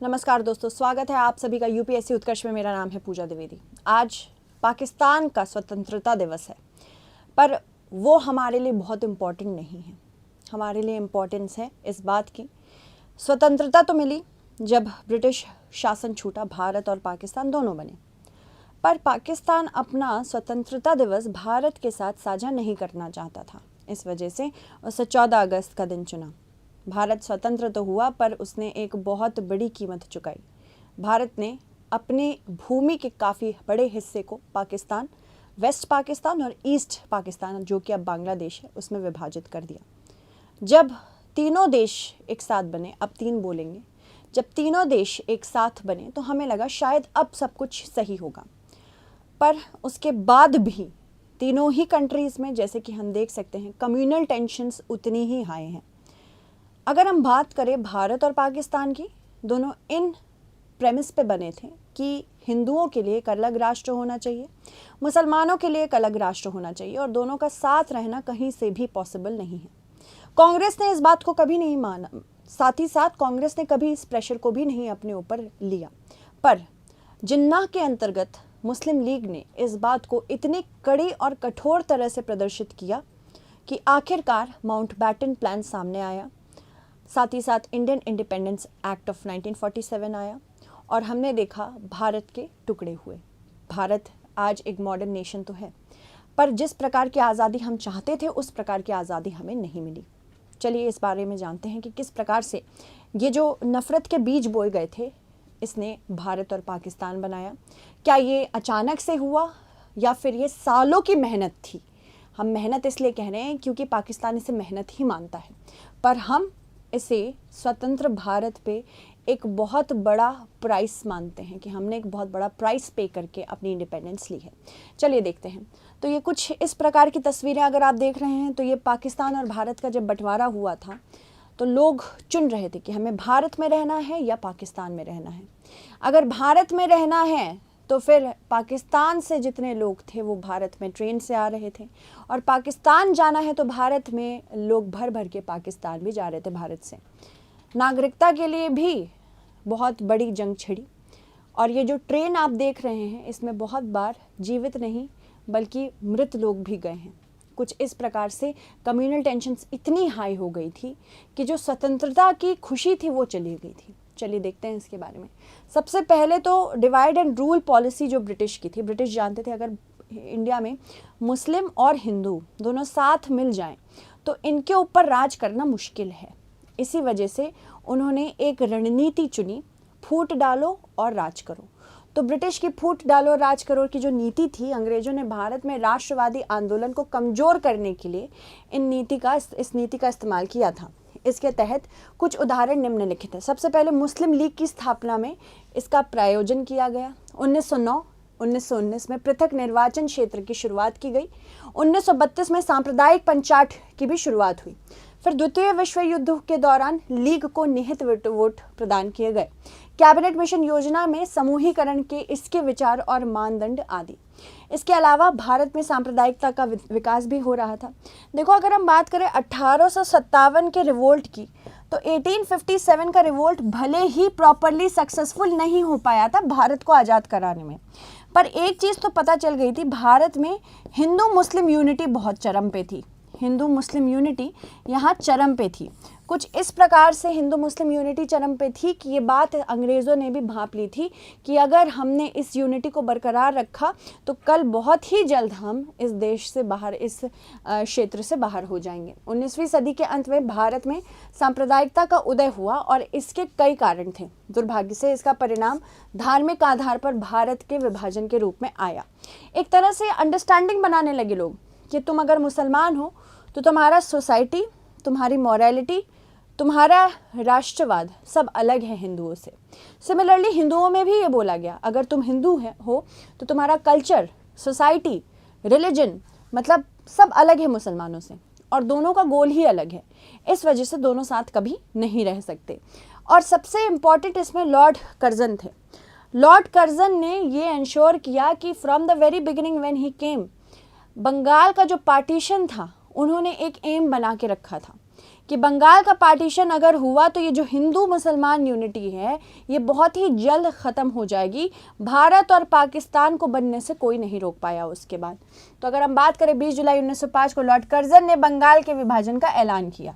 नमस्कार दोस्तों, स्वागत है आप सभी का यूपीएससी उत्कर्ष में। मेरा नाम है पूजा द्विवेदी। आज पाकिस्तान का स्वतंत्रता दिवस है, पर वो हमारे लिए बहुत इम्पोर्टेंट नहीं है। हमारे लिए इम्पोर्टेंस है इस बात की, स्वतंत्रता तो मिली जब ब्रिटिश शासन छूटा, भारत और पाकिस्तान दोनों बने, पर पाकिस्तान अपना स्वतंत्रता दिवस भारत के साथ साझा नहीं करना चाहता था। इस वजह से उसे 14 अगस्त का दिन चुना। भारत स्वतंत्र तो हुआ, पर उसने एक बहुत बड़ी कीमत चुकाई। भारत ने अपने भूमि के काफ़ी बड़े हिस्से को पाकिस्तान, वेस्ट पाकिस्तान और ईस्ट पाकिस्तान, जो कि अब बांग्लादेश है, उसमें विभाजित कर दिया। जब तीनों देश एक साथ बने, अब तीन बोलेंगे, जब तीनों देश एक साथ बने तो हमें लगा शायद अब सब कुछ सही होगा। पर उसके बाद भी तीनों ही कंट्रीज़ में, जैसे कि हम देख सकते हैं, कम्युनल टेंशन्स उतनी ही हाई हैं। अगर हम बात करें भारत और पाकिस्तान की, दोनों इन प्रेमिस पे बने थे कि हिंदुओं के लिए एक अलग राष्ट्र होना चाहिए, मुसलमानों के लिए एक अलग राष्ट्र होना चाहिए, और दोनों का साथ रहना कहीं से भी पॉसिबल नहीं है। कांग्रेस ने इस बात को कभी नहीं माना, साथ ही साथ कांग्रेस ने कभी इस प्रेशर को भी नहीं अपने ऊपर लिया। पर जिन्नाह के अंतर्गत मुस्लिम लीग ने इस बात को इतनी कड़ी और कठोर तरह से प्रदर्शित किया कि आखिरकार माउंटबेटन प्लान सामने आया। साथ ही साथ इंडियन इंडिपेंडेंस एक्ट ऑफ 1947 आया और हमने देखा भारत के टुकड़े हुए। भारत आज एक मॉडर्न नेशन तो है, पर जिस प्रकार की आज़ादी हम चाहते थे उस प्रकार की आज़ादी हमें नहीं मिली। चलिए इस बारे में जानते हैं कि किस प्रकार से ये जो नफ़रत के बीज बोए गए थे, इसने भारत और पाकिस्तान बनाया। क्या ये अचानक से हुआ या फिर ये सालों की मेहनत थी? हम मेहनत इसलिए कह रहे हैं क्योंकि पाकिस्तान इसे मेहनत ही मानता है, पर हम इसे स्वतंत्र भारत पे एक बहुत बड़ा प्राइस मानते हैं कि हमने एक बहुत बड़ा प्राइस पे करके अपनी इंडिपेंडेंस ली है। चलिए देखते हैं। तो ये कुछ इस प्रकार की तस्वीरें अगर आप देख रहे हैं, तो ये पाकिस्तान और भारत का जब बंटवारा हुआ था तो लोग चुन रहे थे कि हमें भारत में रहना है या पाकिस्तान में रहना है। अगर भारत में रहना है तो फिर पाकिस्तान से जितने लोग थे वो भारत में ट्रेन से आ रहे थे, और पाकिस्तान जाना है तो भारत में लोग भर भर के पाकिस्तान भी जा रहे थे भारत से। नागरिकता के लिए भी बहुत बड़ी जंग छिड़ी, और ये जो ट्रेन आप देख रहे हैं इसमें बहुत बार जीवित नहीं बल्कि मृत लोग भी गए हैं। कुछ इस प्रकार से कम्युनल टेंशन्स इतनी हाई हो गई थी कि जो स्वतंत्रता की खुशी थी वो चली गई थी। चलिए देखते हैं इसके बारे में। सबसे पहले तो डिवाइड एंड रूल पॉलिसी जो ब्रिटिश की थी, ब्रिटिश जानते थे अगर इंडिया में मुस्लिम और हिंदू दोनों साथ मिल जाएं तो इनके ऊपर राज करना मुश्किल है। इसी वजह से उन्होंने एक रणनीति चुनी, फूट डालो और राज करो। तो ब्रिटिश की फूट डालो राज करो की जो नीति थी, अंग्रेजों ने भारत में राष्ट्रवादी आंदोलन को कमज़ोर करने के लिए इस नीति का इस्तेमाल किया था। इसके तहत कुछ उदाहरण निम्नलिखित है। सबसे पहले मुस्लिम लीग की स्थापना में इसका प्रायोजन किया गया। 1919 में पृथक निर्वाचन क्षेत्र की शुरुआत की गई। 1932 में सांप्रदायिक पंचायत की भी शुरुआत हुई। फिर द्वितीय विश्व युद्ध के दौरान लीग को निहित वोट प्रदान किए गए। कैबिनेट मिशन योजना में समूहीकरण के इसके विचार और मानदंड आदि। इसके अलावा भारत में सांप्रदायिकता का विकास भी हो रहा था। देखो, अगर हम बात करें 1857 के रिवोल्ट की, तो 1857 का रिवोल्ट भले ही प्रॉपरली सक्सेसफुल नहीं हो पाया था भारत को आज़ाद कराने में, पर एक चीज़ तो पता चल गई थी, भारत में हिंदू मुस्लिम यूनिटी बहुत चरम पे थी। हिंदू मुस्लिम यूनिटी यहाँ चरम पे थी। कुछ इस प्रकार से हिंदू मुस्लिम यूनिटी चरम पे थी कि ये बात अंग्रेज़ों ने भी भांप ली थी कि अगर हमने इस यूनिटी को बरकरार रखा तो कल बहुत ही जल्द हम इस देश से बाहर, इस क्षेत्र से बाहर हो जाएंगे। 19वीं सदी के अंत में भारत में सांप्रदायिकता का उदय हुआ और इसके कई कारण थे। दुर्भाग्य से इसका परिणाम धार्मिक आधार पर भारत के विभाजन के रूप में आया। एक तरह से अंडरस्टैंडिंग बनाने लगे लोग कि तुम अगर मुसलमान हो तो तुम्हारा सोसाइटी, तुम्हारी मॉरलिटी, तुम्हारा राष्ट्रवाद सब अलग है हिंदुओं से। सिमिलरली हिंदुओं में भी ये बोला गया, अगर तुम हिंदू हो तो तुम्हारा कल्चर, सोसाइटी, रिलीजन मतलब सब अलग है मुसलमानों से, और दोनों का गोल ही अलग है। इस वजह से दोनों साथ कभी नहीं रह सकते। और सबसे इम्पॉर्टेंट इसमें लॉर्ड कर्जन थे। लॉर्ड कर्जन ने ये इंश्योर किया कि from the very beginning when he came, Bengal का जो पार्टीशन था उन्होंने एक एम बना के रखा था कि बंगाल का पार्टीशन अगर हुआ तो ये जो हिंदू मुसलमान यूनिटी है ये बहुत ही जल्द ख़त्म हो जाएगी। भारत और पाकिस्तान को बनने से कोई नहीं रोक पाया उसके बाद। तो अगर हम बात करें 20 जुलाई 1905 को लॉर्ड कर्जन ने बंगाल के विभाजन का ऐलान किया।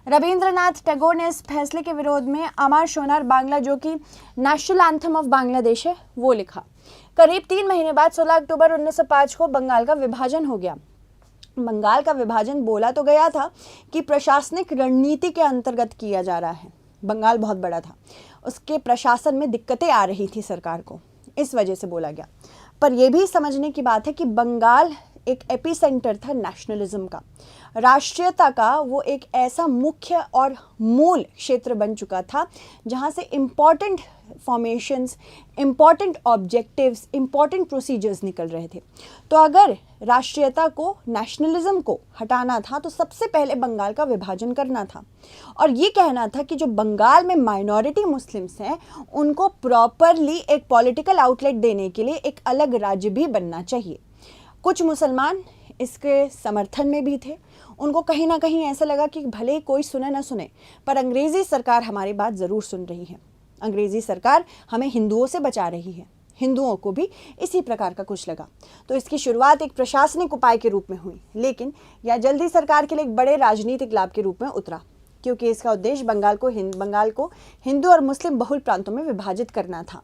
रविंद्रनाथ टैगोर ने इस फैसले के विरोध में अमर सोनार बांग्ला, जो कि नेशनल एंथम ऑफ बांग्लादेश है, वो लिखा। करीब 3 महीने बाद 16 अक्टूबर 1905 को बंगाल का विभाजन हो गया। बंगाल का विभाजन बोला तो गया था कि प्रशासनिक रणनीति के अंतर्गत किया जा रहा है। बंगाल बहुत बड़ा था, उसके प्रशासन में दिक्कतें आ रही थी सरकार को, इस वजह से बोला गया। पर यह भी समझने की बात है कि बंगाल एक एपिसेंटर था नेशनलिज्म का, राष्ट्रीयता का। वो एक ऐसा मुख्य और मूल क्षेत्र बन चुका था जहाँ से important formations, important objectives, important procedures निकल रहे थे। तो अगर राष्ट्रीयता को, नेशनलिज्म को हटाना था तो सबसे पहले बंगाल का विभाजन करना था और ये कहना था कि जो बंगाल में माइनॉरिटी मुस्लिम्स हैं उनको प्रॉपरली एक पॉलिटिकल आउटलेट देने के लिए एक अलग राज्य भी बनना चाहिए। कुछ मुसलमान इसके समर्थन में भी थे। उनको कहीं ना कहीं ऐसा लगा कि भले ही कोई सुने ना सुने पर अंग्रेज़ी सरकार हमारी बात ज़रूर सुन रही है, अंग्रेज़ी सरकार हमें हिंदुओं से बचा रही है। हिंदुओं को भी इसी प्रकार का कुछ लगा। तो इसकी शुरुआत एक प्रशासनिक उपाय के रूप में हुई, लेकिन यह जल्दी सरकार के लिए एक बड़े राजनीतिक लाभ के रूप में उतरा, क्योंकि इसका उद्देश्य बंगाल को हिंदू और मुस्लिम बहुल प्रांतों में विभाजित करना था।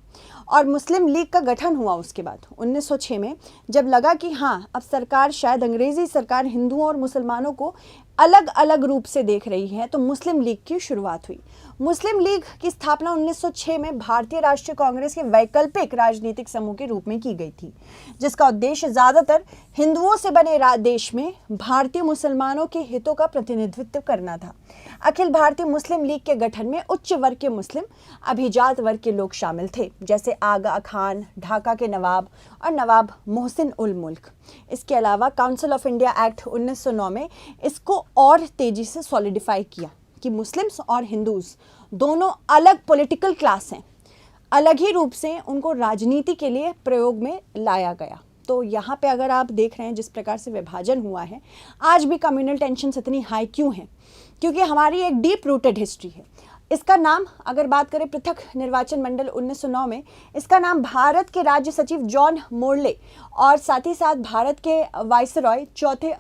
और मुस्लिम लीग का गठन हुआ उसके बाद 1906 में, जब लगा कि हाँ अब सरकार, शायद अंग्रेज़ी सरकार हिंदुओं और मुसलमानों को अलग अलग रूप से देख रही है, तो मुस्लिम लीग की शुरुआत हुई। मुस्लिम लीग की स्थापना 1906 में भारतीय राष्ट्रीय कांग्रेस के वैकल्पिक राजनीतिक समूह के रूप में की गई थी, जिसका उद्देश्य ज़्यादातर हिंदुओं से बने देश में भारतीय मुसलमानों के हितों का प्रतिनिधित्व करना था। अखिल भारतीय मुस्लिम लीग के गठन में उच्च वर्ग के मुस्लिम अभिजात वर्ग के लोग शामिल थे, जैसे आगा खान, ढाका के नवाब और नवाब मोहसिन उल मुल्क। इसके अलावा काउंसिल ऑफ इंडिया एक्ट 1909 में इसको और तेजी से सॉलिडिफाई किया कि मुस्लिम्स और हिंदूज दोनों अलग पॉलिटिकल क्लास हैं, अलग ही रूप से उनको राजनीति के लिए प्रयोग में लाया गया। तो यहाँ पे अगर आप देख रहे हैं जिस प्रकार से विभाजन हुआ है, आज भी कम्युनल टेंशन्स इतनी हाई क्यों हैं? क्योंकि हमारी एक डीप रूटेड हिस्ट्री है। इसका नाम, अगर बात करें पृथक निर्वाचन मंडल 1909 में, इसका नाम भारत के राज्य सचिव जॉन मोरले और साथ ही साथ भारत के वाइसरॉय चौथे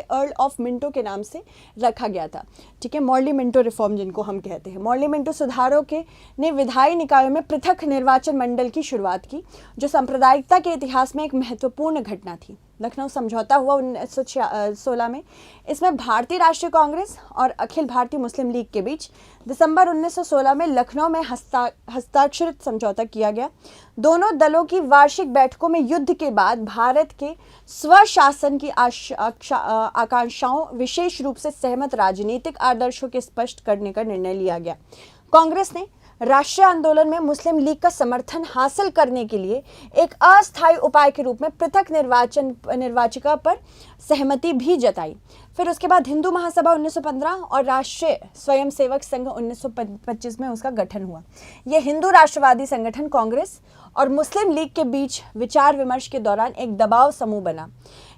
अर्ल ऑफ मिंटो के नाम से रखा गया था। ठीक है, मॉर्ली मिंटो रिफॉर्म जिनको हम कहते हैं। मॉर्ली मिंटो सुधारों के ने विधायी निकायों में पृथक निर्वाचन मंडल की शुरुआत की, जो सांप्रदायिकता के इतिहास में एक महत्वपूर्ण घटना थी। लखनऊ समझौता हुआ 1916 में। इसमें भारतीय राष्ट्रीय कांग्रेस और अखिल भारतीय मुस्लिम लीग के बीच दिसंबर 1916 में लखनऊ में हस्ताक्षरित समझौता किया गया। दोनों दलों की वार्षिक बैठकों में युद्ध के बाद भारत के स्वशासन की आकांक्षाओं, विशेष रूप से सहमत राजनीतिक आदर्शों के स्पष्ट करने का निर्णय लिया गया। कांग्रेस ने राष्ट्रीय आंदोलन में मुस्लिम लीग का समर्थन हासिल करने के लिए एक अस्थायी उपाय के रूप में पृथक निर्वाचिका पर सहमति भी जताई। फिर उसके बाद हिंदू महासभा 1915 और राष्ट्रीय स्वयंसेवक संघ 1925 में उसका गठन हुआ। यह हिंदू राष्ट्रवादी संगठन कांग्रेस और मुस्लिम लीग के बीच विचार विमर्श के दौरान एक दबाव समूह बना।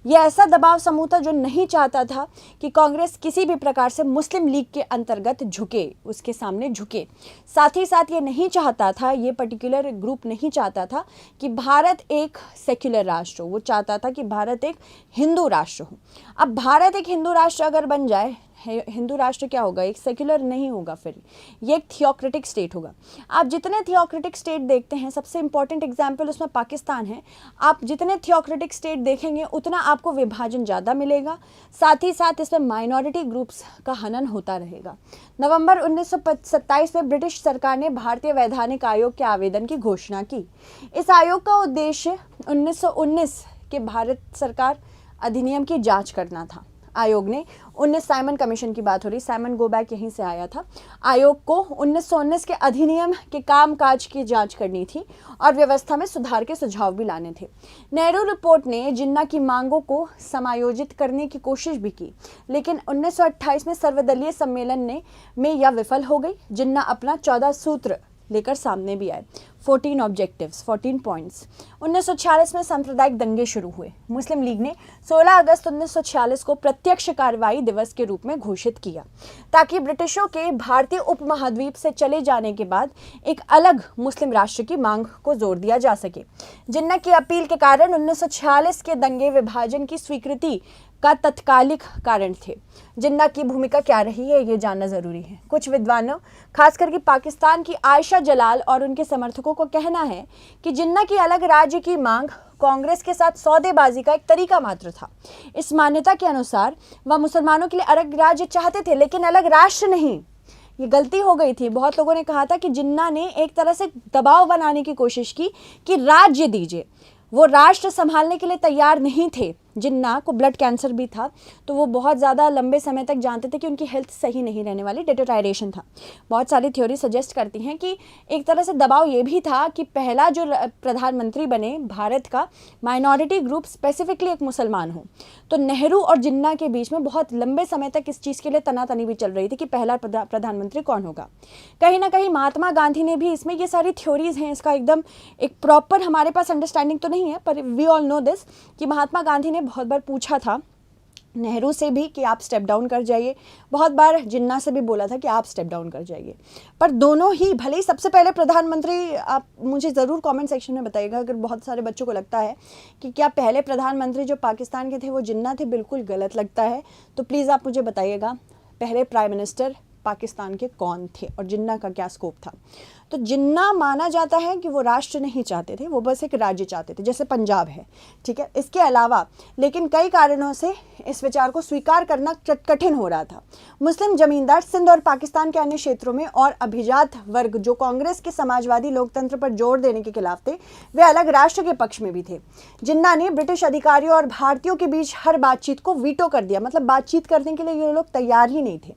यह ऐसा दबाव समूह था जो नहीं चाहता था कि कांग्रेस किसी भी प्रकार से मुस्लिम लीग के अंतर्गत झुके, उसके सामने झुके। साथ ही साथ ये नहीं चाहता था, ये पर्टिकुलर ग्रुप नहीं चाहता था कि भारत एक सेक्युलर राष्ट्र हो, वो चाहता था कि भारत एक हिंदू राष्ट्र हो। अब भारत एक हिंदू राष्ट्र अगर बन जाए, हिंदू राष्ट्र क्या होगा? एक सेक्युलर नहीं होगा, फिर ये एक थियोक्रेटिक स्टेट होगा। आप जितने थियोक्रेटिक स्टेट देखते हैं, सबसे इंपॉर्टेंट एग्जाम्पल उसमें पाकिस्तान है। आप जितने थियोक्रेटिक स्टेट देखेंगे उतना आपको विभाजन ज़्यादा मिलेगा, साथ ही साथ इसमें माइनॉरिटी ग्रुप्स का हनन होता रहेगा। नवंबर 1927 में ब्रिटिश सरकार ने भारतीय वैधानिक आयोग के आवेदन की घोषणा की। इस आयोग का उद्देश्य 1919 के भारत सरकार अधिनियम की जाँच करना था। आयोग ने 19 साइमन कमीशन की बात हो रही, साइमन गो बैक यहीं से आया था। आयोग को 1919 के अधिनियम के कामकाज की जांच करनी थी और व्यवस्था में सुधार के सुझाव भी लाने थे। नेहरू रिपोर्ट ने जिन्ना की मांगों को समायोजित करने की कोशिश भी की, लेकिन 1928 में सर्वदलीय सम्मेलन में यह विफल हो गई। जिन्ना अपना 14 सूत्र लेकर सामने भी आए। 14 ऑब्जेक्टिव्स, 14 पॉइंट्स। 1946 में सांप्रदायिक दंगे शुरू हुए। मुस्लिम लीग ने 16 अगस्त 1946 को प्रत्यक्ष कार्रवाई दिवस के रूप में घोषित किया ताकि ब्रिटिशों के भारतीय उपमहाद्वीप से चले जाने के बाद एक अलग मुस्लिम राष्ट्र की मांग को जोर दिया जा सके। जिन्ना की अपील के कारण 1946 के दंगे विभाजन की स्वीकृति का तत्कालिक कारण थे। जिन्ना की भूमिका क्या रही है ये जानना जरूरी है। कुछ विद्वानों, खास करके पाकिस्तान की आयशा जलाल और उनके समर्थकों को कहना है कि जिन्ना की अलग राज्य की मांग कांग्रेस के साथ सौदेबाजी का एक तरीका मात्र था। इस मान्यता के अनुसार वह मुसलमानों के लिए अलग राज्य चाहते थे, लेकिन अलग राष्ट्र नहीं। ये गलती हो गई थी। बहुत लोगों ने कहा था कि जिन्ना ने एक तरह से दबाव बनाने की कोशिश की कि राज्य दीजिए। वो राष्ट्र संभालने के लिए तैयार नहीं थे। जिन्ना को ब्लड कैंसर भी था, तो वो बहुत ज़्यादा लंबे समय तक जानते थे कि उनकी हेल्थ सही नहीं रहने वाली, डिटेरियोरेशन था। बहुत सारी थ्योरी सजेस्ट करती हैं कि एक तरह से दबाव ये भी था कि पहला जो प्रधानमंत्री बने भारत का, माइनॉरिटी ग्रुप स्पेसिफिकली एक मुसलमान हो। तो नेहरू और जिन्ना के बीच में बहुत लंबे समय तक इस चीज़ के लिए तनातनी भी चल रही थी कि पहला प्रधानमंत्री कौन होगा। कहीं ना कहीं महात्मा गांधी ने भी इसमें, ये सारी थ्योरीज हैं, इसका एकदम एक प्रॉपर हमारे पास अंडरस्टैंडिंग तो नहीं है, पर वी ऑल नो दिस कि महात्मा गांधी ने बहुत बार पूछा था नेहरू से भी कि आप स्टेप डाउन कर जाइए, बहुत बार जिन्ना से भी बोला था कि आप स्टेप डाउन कर जाइए। पर दोनों ही, भले ही सबसे पहले प्रधानमंत्री, आप मुझे ज़रूर कमेंट सेक्शन में बताइएगा अगर बहुत सारे बच्चों को लगता है कि क्या पहले प्रधानमंत्री जो पाकिस्तान के थे वो जिन्ना थे, बिल्कुल गलत लगता है तो प्लीज़ आप मुझे बताइएगा पहले प्राइम मिनिस्टर पाकिस्तान के कौन थे और जिन्ना का क्या स्कोप था। तो जिन्ना माना जाता है कि वो राष्ट्र नहीं चाहते थे, वो बस एक राज्य चाहते थे, जैसे पंजाब है, ठीक है। इसके अलावा लेकिन कई कारणों से इस विचार को स्वीकार करना कठिन हो रहा था। मुस्लिम जमींदार सिंध और पाकिस्तान के अन्य क्षेत्रों में और अभिजात वर्ग जो कांग्रेस के समाजवादी लोकतंत्र पर जोर देने के खिलाफ थे, वे अलग राष्ट्र के पक्ष में भी थे। जिन्ना ने ब्रिटिश अधिकारियों और भारतीयों के बीच हर बातचीत को वीटो कर दिया, मतलब बातचीत करने के लिए ये लोग तैयार ही नहीं थे।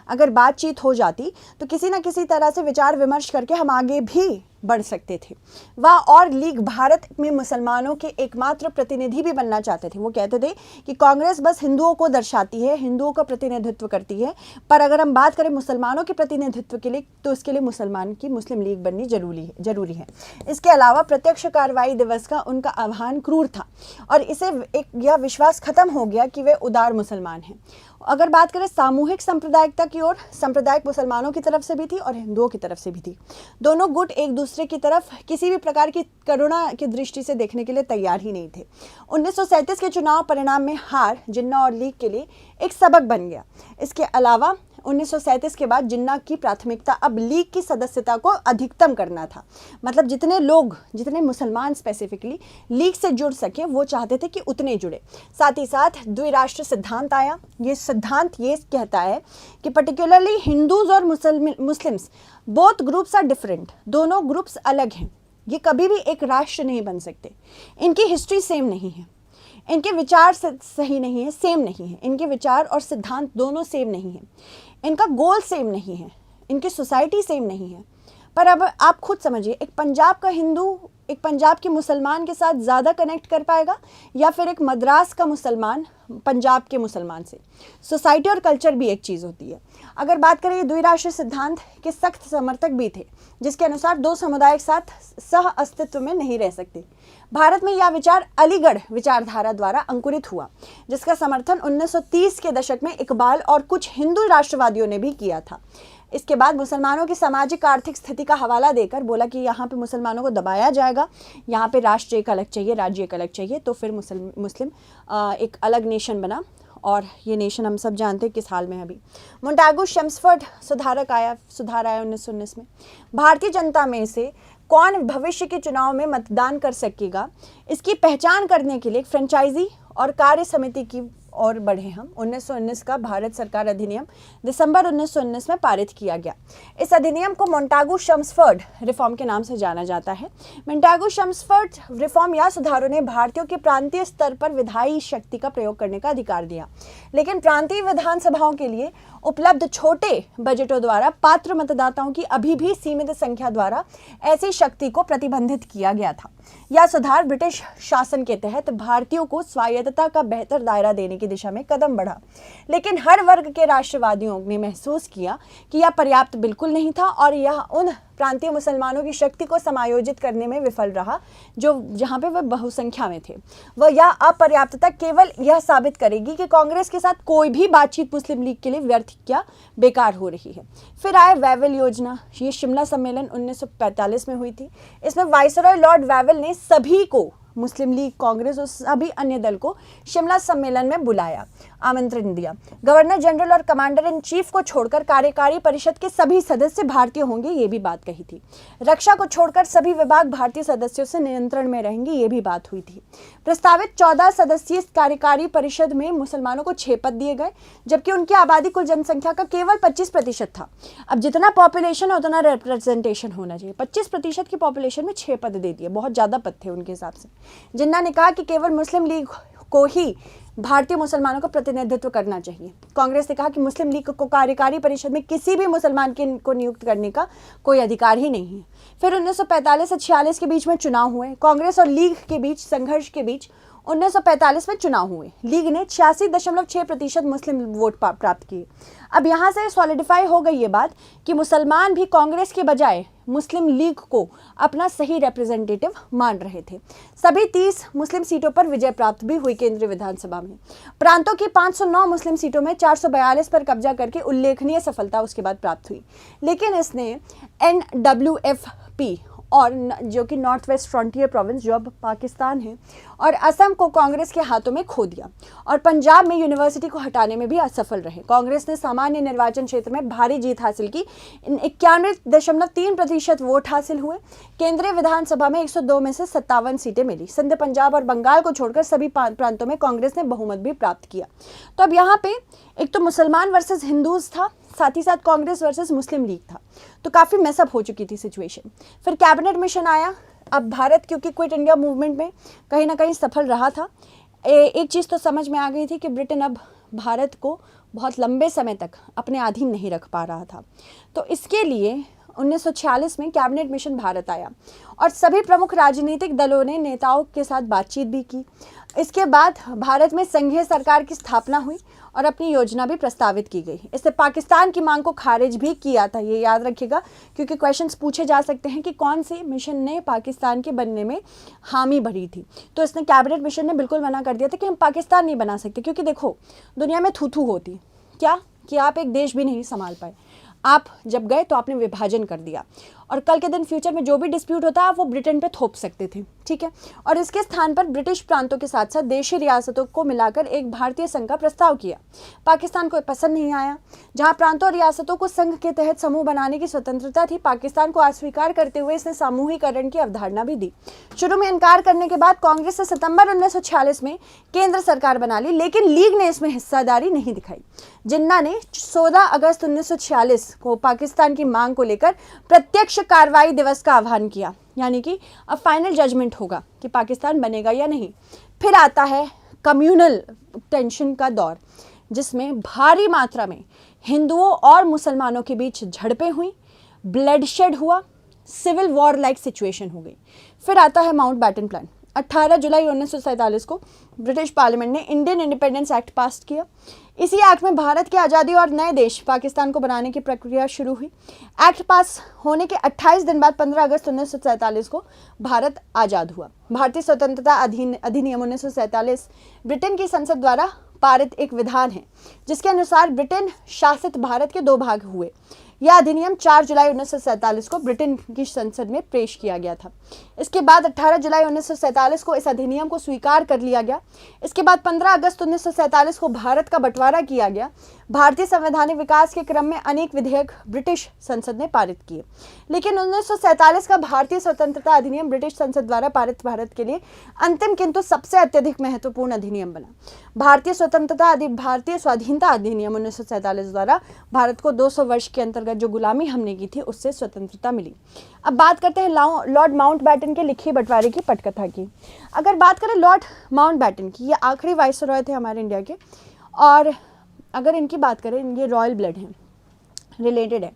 अगर बातचीत हो जाती तो किसी न किसी तरह से विचार विमर्श करके हम आगे भी बढ़ सकते थे। वह और लीग भारत में मुसलमानों के एकमात्र प्रतिनिधि भी बनना चाहते थे। वो कहते थे कि कांग्रेस बस हिंदुओं को दर्शाती है, हिंदुओं का प्रतिनिधित्व करती है, पर अगर हम बात करें मुसलमानों के प्रतिनिधित्व के लिए तो उसके लिए मुस्लिम लीग बननी जरूरी है। इसके अलावा प्रत्यक्ष कार्रवाई दिवस का उनका आह्वान क्रूर था और इसे यह विश्वास खत्म हो गया कि वे उदार मुसलमान हैं। अगर बात करें सामूहिक सांप्रदायिकता की ओर, सांप्रदायिक मुसलमानों की तरफ से भी थी और हिंदुओं की तरफ से भी थी। दोनों गुट एक दूसरे की तरफ किसी भी प्रकार की करुणा की दृष्टि से देखने के लिए तैयार ही नहीं थे। 1937 के चुनाव परिणाम में हार जिन्ना और लीग के लिए एक सबक बन गया। इसके अलावा 1937 के बाद जिन्ना की प्राथमिकता अब लीग की सदस्यता को अधिकतम करना था। मतलब जितने मुसलमान स्पेसिफिकली लीग से जुड़ सके वो चाहते थे कि उतने जुड़े। साथ ही साथ द्विराष्ट्र सिद्धांत आया। ये सिद्धांत ये कहता है कि पर्टिकुलरली हिंदूज और Muslims both groups are different, दोनों ग्रुप्स अलग हैं, ये कभी भी एक राष्ट्र नहीं बन सकते। इनकी हिस्ट्री सेम नहीं है, इनके विचार सही नहीं है, सेम नहीं है, इनके विचार और सिद्धांत दोनों सेम नहीं है, इनका गोल सेम नहीं है, इनकी सोसाइटी सेम नहीं है। पर अब आप खुद समझिए, एक पंजाब का हिंदू एक पंजाब के मुसलमान के साथ ज़्यादा कनेक्ट कर पाएगा या फिर एक मद्रास का मुसलमान पंजाब के मुसलमान से? सोसाइटी और कल्चर भी एक चीज़ होती है। अगर बात करें, द्विराष्ट्र सिद्धांत के सख्त समर्थक भी थे, जिसके अनुसार दो समुदाय एक साथ सह अस्तित्व में नहीं रह सकते। भारत में यह विचार अलीगढ़ विचारधारा द्वारा अंकुरित हुआ, जिसका समर्थन 1930 के दशक में इकबाल और कुछ हिंदू राष्ट्रवादियों ने भी किया था। इसके बाद मुसलमानों की सामाजिक आर्थिक स्थिति का हवाला देकर बोला कि यहाँ पे मुसलमानों को दबाया जाएगा, यहाँ पे राष्ट्र एक अलग चाहिए, राज्य एक अलग चाहिए। तो फिर मुस्लिम एक अलग नेशन बना और ये नेशन हम सब जानते हैं किस हाल में है अभी। मोंटागू चेम्सफोर्ड सुधार आया 1919 में। भारतीय जनता में से कौन भविष्य के चुनाव में मतदान कर सकेगा, इसकी पहचान करने के लिए एक फ्रेंचाइजी और कार्य समिति की और बढ़े हम। 1919 का भारत सरकार अधिनियम दिसंबर 1919 में पारित किया गया। इस अधिनियम को मोंटागू चेम्सफोर्ड रिफॉर्म के नाम से जाना जाता है। मोंटागू चेम्सफोर्ड रिफॉर्म या सुधारों ने भारतीयों के प्रांतीय स्तर पर विधायी शक्ति का प्रयोग करने का अधिकार दिया, लेकिन प्रांतीय विधानसभाओं के लिए उपलब्ध छोटे बजटों द्वारा पात्र मतदाताओं की अभी भी सीमित संख्या द्वारा ऐसी शक्ति को प्रतिबंधित किया गया था। यह सुधार ब्रिटिश शासन के तहत भारतीयों को स्वायत्तता का बेहतर दायरा देने की दिशा में कदम बढ़ा, लेकिन हर वर्ग के राष्ट्रवादियों ने महसूस किया कि यह पर्याप्त बिल्कुल नहीं था और यह उन प्रांतीय मुसलमानों की शक्ति को समायोजित करने में विफल रहा, जो जहाँ पे वह बहुसंख्या में थे। वह यह अपर्याप्तता केवल यह साबित करेगी कि कांग्रेस के साथ कोई भी बातचीत मुस्लिम लीग के लिए व्यर्थ या बेकार हो रही है। फिर आए वैवेल योजना। ये शिमला सम्मेलन 1945 में हुई थी। इसमें वाइसरॉय लॉर्ड वैवेल ने सभी को, मुस्लिम लीग, कांग्रेस और सभी अन्य दल को शिमला सम्मेलन में बुलाया, आमंत्रण दिया। गवर्नर जनरल और कमांडर इन चीफ को छोड़कर कार्यकारी परिषद के सभी सदस्य भारतीय होंगे, ये भी बात कही थी। रक्षा को छोड़कर सभी विभाग भारतीय सदस्यों से नियंत्रण में रहेंगे, ये भी बात हुई थी। प्रस्तावित 14 सदस्यीय कार्यकारी परिषद में मुसलमानों को 6 पद दिए गए, जबकि उनकी आबादी कुल जनसंख्या का केवल 25% था। अब जितना पॉपुलेशन है उतना रिप्रेजेंटेशन होना चाहिए। 25% की पॉपुलेशन में 6 पद दे दिए, बहुत ज़्यादा पद थे उनके हिसाब से। जिन्ना ने कहा कि केवल मुस्लिम लीग को ही भारतीय मुसलमानों का प्रतिनिधित्व करना चाहिए। कांग्रेस ने कहा कि मुस्लिम लीग को कार्यकारी परिषद में किसी भी मुसलमान को नियुक्त करने का कोई अधिकार ही नहीं है। फिर 1945 से 46 के बीच में चुनाव हुए। कांग्रेस और लीग के बीच संघर्ष के बीच 1945 में चुनाव हुए। लीग ने 86.6% मुस्लिम वोट प्राप्त किए। अब यहाँ से सॉलिडिफाई हो गई ये बात कि मुसलमान भी कांग्रेस के बजाय मुस्लिम लीग को अपना सही रिप्रेजेंटेटिव मान रहे थे। सभी 30 मुस्लिम सीटों पर विजय प्राप्त भी हुई। केंद्रीय विधानसभा में प्रांतों की 509 मुस्लिम सीटों में 442 पर कब्जा करके उल्लेखनीय सफलता उसके बाद प्राप्त हुई। लेकिन इसने NWFP और जो कि नॉर्थ वेस्ट फ्रंटियर प्रोविंस, जो अब पाकिस्तान है, और असम को कांग्रेस के हाथों में खो दिया, और पंजाब में यूनिवर्सिटी को हटाने में भी असफल रहे। कांग्रेस ने सामान्य निर्वाचन क्षेत्र में भारी जीत हासिल की। 91.3% वोट हासिल हुए। केंद्रीय विधानसभा में 102 में से 57 सीटें मिली। सिंध, पंजाब और बंगाल को छोड़कर सभी प्रांतों में कांग्रेस ने बहुमत भी प्राप्त किया। तो अब यहाँ पे एक तो मुसलमान वर्सेस हिंदूज था, साथ ही साथ कांग्रेस वर्सेस मुस्लिम लीग था, तो काफ़ी मेसअप हो चुकी थी सिचुएशन। फिर कैबिनेट मिशन आया। अब भारत क्योंकि क्विट इंडिया मूवमेंट में कहीं ना कहीं सफल रहा था, एक चीज़ तो समझ में आ गई थी कि ब्रिटेन अब भारत को बहुत लंबे समय तक अपने अधीन नहीं रख पा रहा था। तो इसके लिए 1946 में कैबिनेट मिशन भारत आया और सभी प्रमुख राजनीतिक दलों ने नेताओं के साथ बातचीत भी की। इसके बाद भारत में संघीय सरकार की स्थापना हुई और अपनी योजना भी प्रस्तावित की गई। इससे पाकिस्तान की मांग को खारिज भी किया था, ये याद रखिएगा, क्योंकि क्वेश्चंस पूछे जा सकते हैं कि कौन सी मिशन ने पाकिस्तान के बनने में हामी भरी थी। तो इसने कैबिनेट मिशन ने बिल्कुल मना कर दिया था कि हम पाकिस्तान नहीं बना सकते, क्योंकि देखो दुनिया में थू होती क्या कि आप एक देश भी नहीं संभाल पाए। आप जब गए तो आपने विभाजन कर दिया, और कल के दिन फ्यूचर में जो भी डिस्प्यूट होता है वो ब्रिटेन पे थोप सकते थे, ठीक है। और इसके स्थान पर ब्रिटिश प्रांतों के साथ साथ देशी रियासतों को मिलाकर एक भारतीय संघ का प्रस्ताव किया। पाकिस्तान को पसंद नहीं आया। जहां प्रांतों और रियासतों को संघ के तहत समूह बनाने की स्वतंत्रता थी, पाकिस्तान को अस्वीकार करते हुए इसने सामूहिकरण की अवधारणा भी दी। शुरू में इनकार करने के बाद कांग्रेस ने सितंबर 1946 में केंद्र सरकार बना ली, लेकिन लीग ने इसमें हिस्सेदारी नहीं दिखाई। जिन्ना ने 16 अगस्त 1946 को पाकिस्तान की मांग को लेकर प्रत्यक्ष कार्रवाई दिवस का आह्वान किया, यानी कि अब फाइनल जजमेंट होगा कि पाकिस्तान बनेगा या नहीं। फिर आता है कम्युनल टेंशन का दौर, जिसमें भारी मात्रा में हिंदुओं और मुसलमानों के बीच झड़पें हुई, ब्लडशेड हुआ, सिविल वॉर लाइक सिचुएशन हो गई। फिर आता है माउंटबैटन प्लान। 18 जुलाई 1947 को ब्रिटिश पार्लियामेंट ने इंडियन इंडिपेंडेंस एक्ट पास किया। इसी एक्ट में भारत की आज़ादी और नए देश पाकिस्तान को बनाने की प्रक्रिया शुरू हुई। एक्ट पास होने के 28 दिन बाद 15 अगस्त 1947 को भारत आज़ाद हुआ। भारतीय स्वतंत्रता अधिनियम 1947 ब्रिटेन की संसद द्वारा पारित एक विधान है, जिसके अनुसार ब्रिटेन शासित भारत के 2 भाग हुए। यह अधिनियम 4 जुलाई 1947 को ब्रिटेन की संसद में पेश किया गया था। इसके बाद 18 जुलाई 1947 को इस अधिनियम को स्वीकार कर लिया गया। इसके बाद 15 अगस्त 1947 को भारत का बंटवारा किया गया। भारतीय संवैधानिक विकास के क्रम में अनेक विधेयक ब्रिटिश संसद ने पारित किए, लेकिन 1947 का भारतीय स्वतंत्रता अधिनियम ब्रिटिश संसद द्वारा पारित भारत के लिए अंतिम किंतु सबसे अत्यधिक महत्वपूर्ण अधिनियम बना। भारतीय स्वाधीनता अधिनियम 1947 द्वारा भारत को 200 वर्ष के अंतर्गत जो गुलामी हमने की थी उससे स्वतंत्रता मिली। अब बात करते हैं लॉर्ड माउंटबैटन के लिखे बंटवारे की पटकथा की। अगर बात करें लॉर्ड माउंटबैटन की, ये आखिरी वाइसरॉय थे हमारे इंडिया के, और अगर इनकी बात करें, ये रॉयल ब्लड हैं, रिलेटेड है।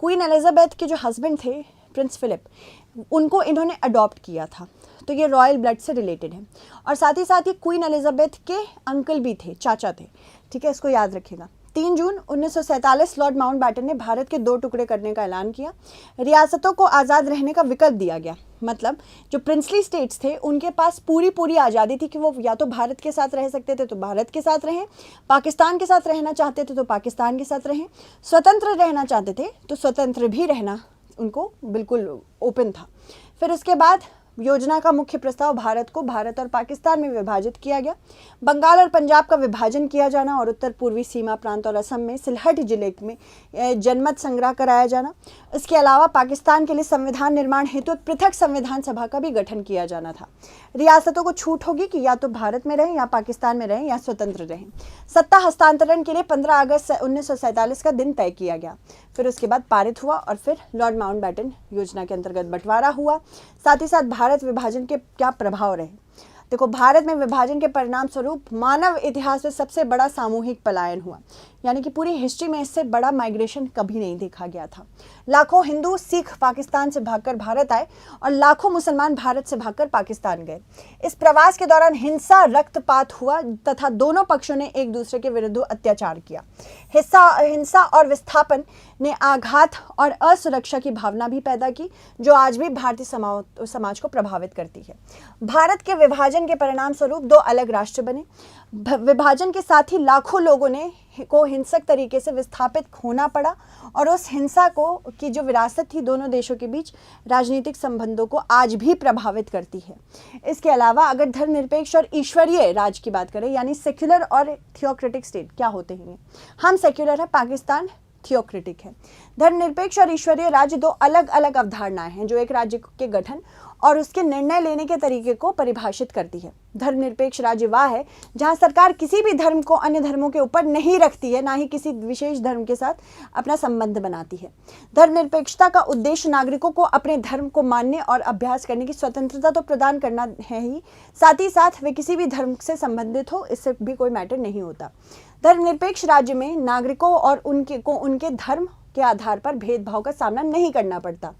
क्वीन एलिजाबेथ के जो हस्बैंड थे प्रिंस फिलिप, उनको इन्होंने अडॉप्ट किया था, तो ये रॉयल ब्लड से रिलेटेड है। और साथ ही साथ ये क्वीन एलिजाबेथ के अंकल भी थे, चाचा थे, ठीक है, इसको याद रखिएगा। 3 जून 1947 लॉर्ड माउंटबैटन ने भारत के 2 टुकड़े करने का ऐलान किया। रियासतों को आज़ाद रहने का विकल्प दिया गया, मतलब जो प्रिंसली स्टेट्स थे उनके पास पूरी आज़ादी थी कि वो या तो भारत के साथ रह सकते थे तो भारत के साथ रहें, पाकिस्तान के साथ रहना चाहते थे तो पाकिस्तान के साथ रहें, स्वतंत्र रहना चाहते थे तो स्वतंत्र भी रहना उनको बिल्कुल ओपन था। फिर उसके बाद योजना का मुख्य प्रस्ताव भारत को भारत और पाकिस्तान में विभाजित किया गया। बंगाल और पंजाब का विभाजन किया जाना और उत्तर पूर्वी सीमा प्रांत और असम में सिलहट जिले में जनमत संग्रह कराया जाना। इसके अलावा पाकिस्तान के लिए संविधान निर्माण हेतु पृथक संविधान सभा का भी गठन किया जाना था। रियासतों को छूट होगी कि या तो भारत में रहें या पाकिस्तान में रहें या स्वतंत्र रहें। सत्ता हस्तांतरण के लिए 15 अगस्त 1947 का दिन तय किया गया। फिर उसके बाद पारित हुआ और फिर लॉर्ड माउंटबैटन योजना के अंतर्गत बंटवारा हुआ। साथ ही साथ भारत विभाजन के क्या प्रभाव रहे। देखो, भारत में विभाजन के परिणाम स्वरूप मानव इतिहास में सबसे बड़ा सामूहिक पलायन हुआ, यानी कि पूरी हिस्ट्री में इससे बड़ा माइग्रेशन कभी नहीं देखा गया था। लाखों हिंदू सिख पाकिस्तान से भागकर भारत आए और लाखों मुसलमान भारत से भागकर पाकिस्तान गए। इस प्रवास के दौरान हिंसा, रक्तपात हुआ तथा दोनों पक्षों ने एक दूसरे के विरुद्ध अत्याचार किया। हिंसा और विस्थापन ने आघात और असुरक्षा की भावना भी पैदा की, जो आज भी भारतीय समाज को प्रभावित करती है। भारत के विभाजन के परिणाम स्वरूप 2 अलग राष्ट्र बने। विभाजन के साथ ही लाखों लोगों को हिंसक तरीके से विस्थापित होना पड़ा और उस हिंसा की जो विरासत थी दोनों देशों के बीच राजनीतिक संबंधों को आज भी प्रभावित करती है। इसके अलावा अगर धर्मनिरपेक्ष और ईश्वरीय राज्य की बात करें, यानी सेक्युलर और थियोक्रेटिक स्टेट क्या होते हैं, हम सेक्युलर है, पाकिस्तान थियोक्रेटिक है। धर्मनिरपेक्ष और ईश्वरीय राज्य 2 अलग अलग अवधारणाएं हैं जो एक राज्य के गठन और उसके निर्णय लेने के तरीके को परिभाषित करती है। धर्मनिरपेक्ष राज्य वह है जहां सरकार किसी भी धर्म को अन्य धर्मों के ऊपर नहीं रखती है, ना ही किसी विशेष धर्म के साथ अपना संबंध बनाती है। धर्मनिरपेक्षता का उद्देश्य नागरिकों को अपने धर्म को मानने और अभ्यास करने की स्वतंत्रता तो प्रदान करना है ही, साथ ही साथ वे किसी भी धर्म से संबंधित हो, इससे भी कोई मैटर नहीं होता। धर्मनिरपेक्ष राज्य में नागरिकों और उनके धर्म के आधार पर भेदभाव का सामना नहीं करना पड़ता।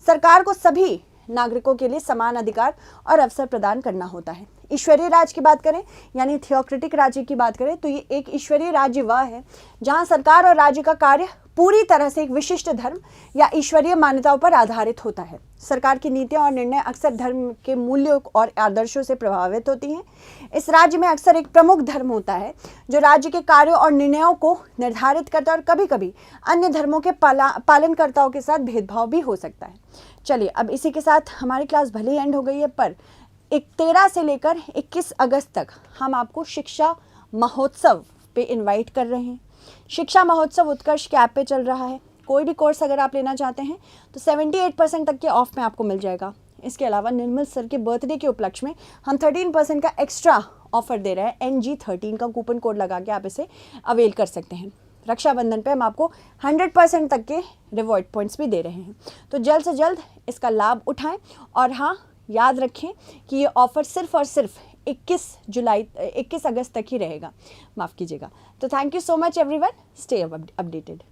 सरकार को सभी नागरिकों के लिए समान अधिकार और अवसर प्रदान करना होता है। ईश्वरीय राज्य की बात करें, यानी थियोक्रेटिक राज्य की बात करें, तो ये एक ईश्वरीय राज्य वह है जहां सरकार और राज्य का कार्य पूरी तरह से एक विशिष्ट धर्म या ईश्वरीय मान्यताओं पर आधारित होता है। सरकार की नीतियां और निर्णय अक्सर धर्म के मूल्यों और आदर्शों से प्रभावित होती हैं। इस राज्य में अक्सर एक प्रमुख धर्म होता है जो राज्य के कार्यों और निर्णयों को निर्धारित करता है और कभी कभी अन्य धर्मों के पालनकर्ताओं के साथ भेदभाव भी हो सकता है। चलिए, अब इसी के साथ हमारी क्लास भले ही एंड हो गई है, पर 13 से लेकर 21 अगस्त तक हम आपको शिक्षा महोत्सव पे इनवाइट कर रहे हैं। शिक्षा महोत्सव उत्कर्ष के ऐप पे चल रहा है। कोई भी कोर्स अगर आप लेना चाहते हैं तो 78% तक के ऑफ में आपको मिल जाएगा। इसके अलावा निर्मल सर के बर्थडे के उपलक्ष्य में हम 13% का एक्स्ट्रा ऑफर दे रहे हैं। NG13 का कूपन कोड लगा के आप इसे अवेल कर सकते हैं। रक्षाबंधन पे हम आपको 100% तक के रिवॉर्ड पॉइंट्स भी दे रहे हैं, तो जल्द से जल्द इसका लाभ उठाएं। और हाँ, याद रखें कि ये ऑफ़र सिर्फ और सिर्फ 21 अगस्त तक ही रहेगा, माफ़ कीजिएगा। तो thank you so much everyone, stay updated.